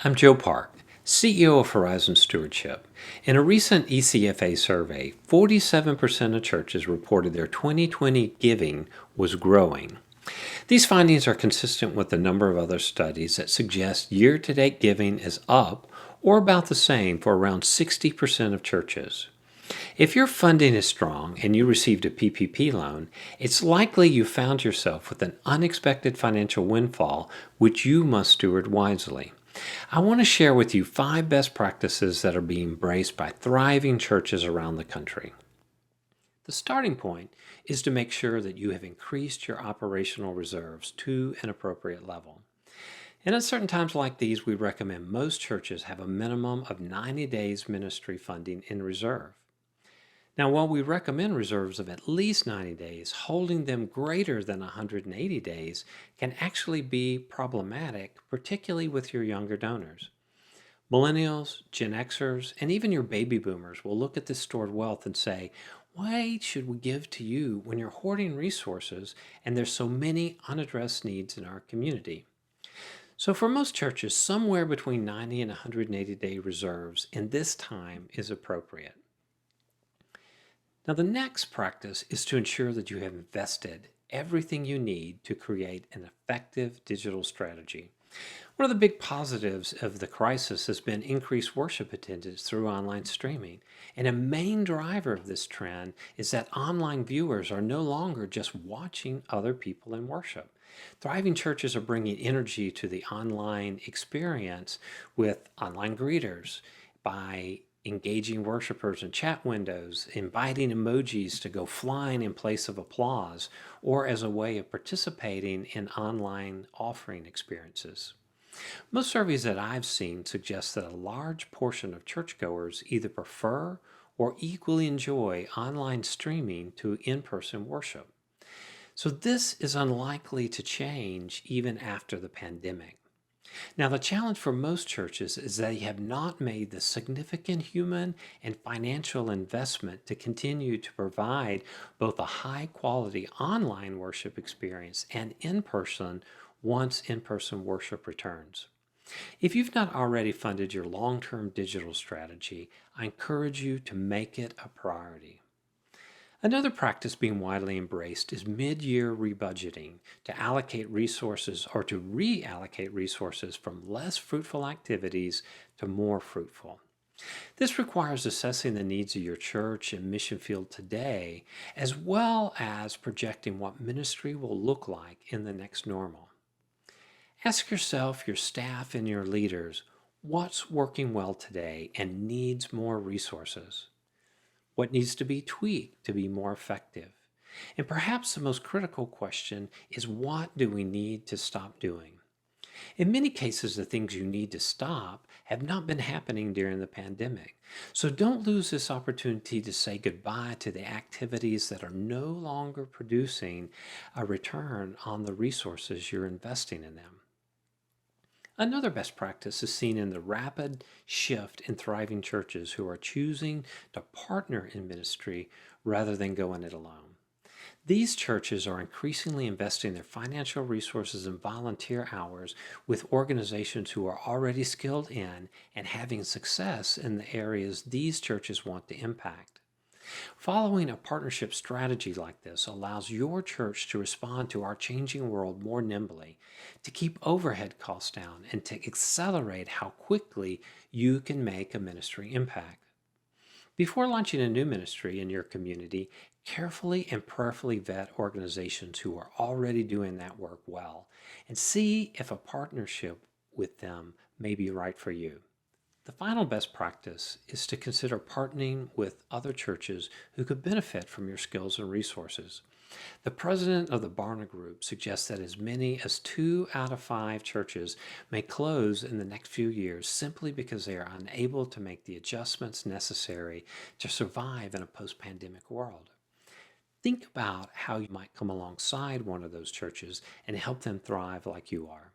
I'm Joe Park, CEO of Horizons Stewardship. In a recent ECFA survey, 47% of churches reported their 2020 giving was growing. These findings are consistent with a number of other studies that suggest year-to-date giving is up or about the same for around 60% of churches. If your funding is strong and you received a PPP loan, it's likely you found yourself with an unexpected financial windfall which you must steward wisely. I want to share with you 5 best practices that are being embraced by thriving churches around the country. The starting point is to make sure that you have increased your operational reserves to an appropriate level. In uncertain times like these, we recommend most churches have a minimum of 90 days ministry funding in reserve. Now, while we recommend reserves of at least 90 days, holding them greater than 180 days can actually be problematic, particularly with your younger donors. Millennials, Gen Xers, and even your baby boomers will look at this stored wealth and say, why should we give to you when you're hoarding resources and there's so many unaddressed needs in our community? So for most churches, somewhere between 90 and 180-day reserves in this time is appropriate. Now, the next practice is to ensure that you have invested everything you need to create an effective digital strategy. One of the big positives of the crisis has been increased worship attendance through online streaming. And a main driver of this trend is that online viewers are no longer just watching other people in worship. Thriving churches are bringing energy to the online experience with online greeters by engaging worshipers in chat windows, inviting emojis to go flying in place of applause, or as a way of participating in online offering experiences. Most surveys that I've seen suggest that a large portion of churchgoers either prefer or equally enjoy online streaming to in-person worship. So this is unlikely to change even after the pandemic. Now, the challenge for most churches is they have not made the significant human and financial investment to continue to provide both a high-quality online worship experience and in-person once in-person worship returns. If you've not already funded your long-term digital strategy, I encourage you to make it a priority. Another practice being widely embraced is mid-year rebudgeting to allocate resources or to reallocate resources from less fruitful activities to more fruitful. This requires assessing the needs of your church and mission field today, as well as projecting what ministry will look like in the next normal. Ask yourself, your staff, and your leaders, what's working well today and needs more resources? What needs to be tweaked to be more effective? And perhaps the most critical question is, what do we need to stop doing? In many cases, the things you need to stop have not been happening during the pandemic. So don't lose this opportunity to say goodbye to the activities that are no longer producing a return on the resources you're investing in them. Another best practice is seen in the rapid shift in thriving churches who are choosing to partner in ministry rather than going it alone. These churches are increasingly investing their financial resources and volunteer hours with organizations who are already skilled in and having success in the areas these churches want to impact. Following a partnership strategy like this allows your church to respond to our changing world more nimbly, to keep overhead costs down, and to accelerate how quickly you can make a ministry impact. Before launching a new ministry in your community, carefully and prayerfully vet organizations who are already doing that work well and see if a partnership with them may be right for you. The final best practice is to consider partnering with other churches who could benefit from your skills and resources. The president of the Barna Group suggests that as many as 2 out of 5 churches may close in the next few years simply because they are unable to make the adjustments necessary to survive in a post-pandemic world. Think about how you might come alongside one of those churches and help them thrive like you are.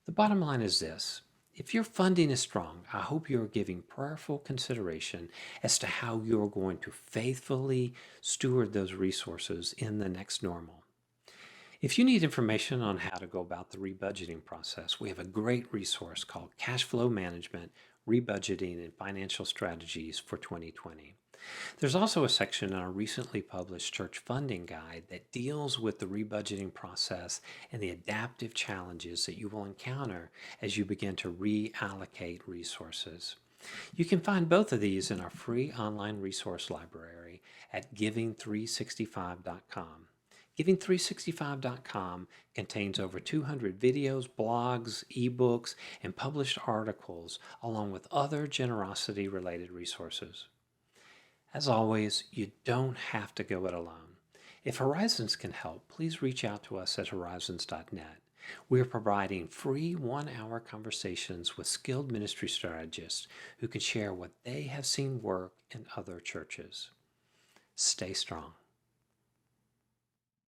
The bottom line is this. If your funding is strong, I hope you are giving prayerful consideration as to how you are going to faithfully steward those resources in the next normal. If you need information on how to go about the rebudgeting process, we have a great resource called Cash Flow Management, Rebudgeting, and Financial Strategies for 2020. There's also a section in our recently published church funding guide that deals with the rebudgeting process and the adaptive challenges that you will encounter as you begin to reallocate resources. You can find both of these in our free online resource library at giving365.com. Giving365.com contains over 200 videos, blogs, ebooks, and published articles, along with other generosity-related resources. As always, you don't have to go it alone. If Horizons can help, please reach out to us at horizons.net. We are providing free one-hour conversations with skilled ministry strategists who can share what they have seen work in other churches. Stay strong.